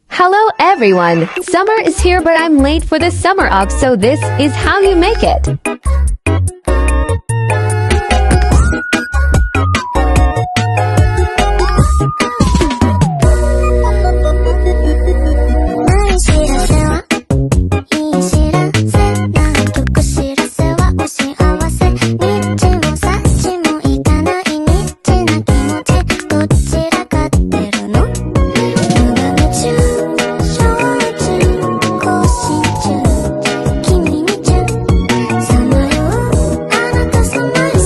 Hello everyone! Summer is here but I'm late for the summer off, so this is how you make it.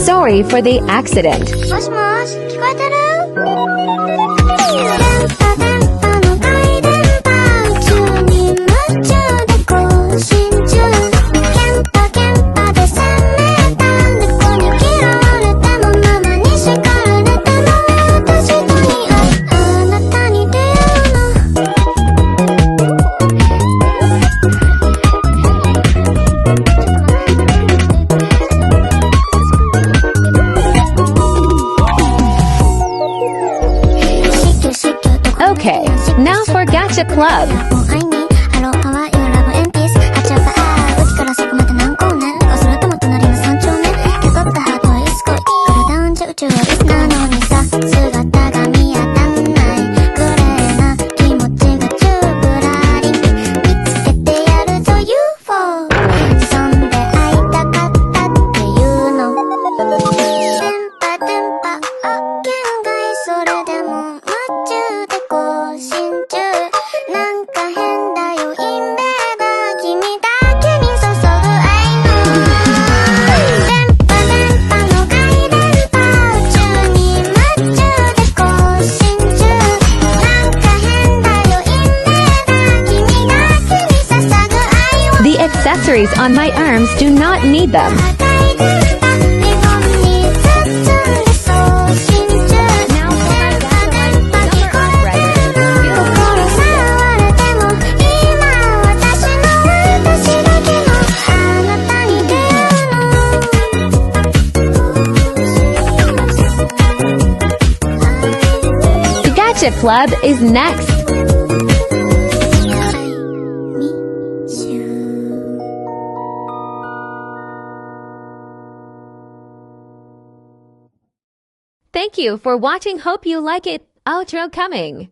Sorry for the accident. もしもし、聞こえてる？Okay, now for Gacha Club. The accessories on my arms do not need them. The Gacha Club is next. Thank you for watching. Hope you like it. Outro coming.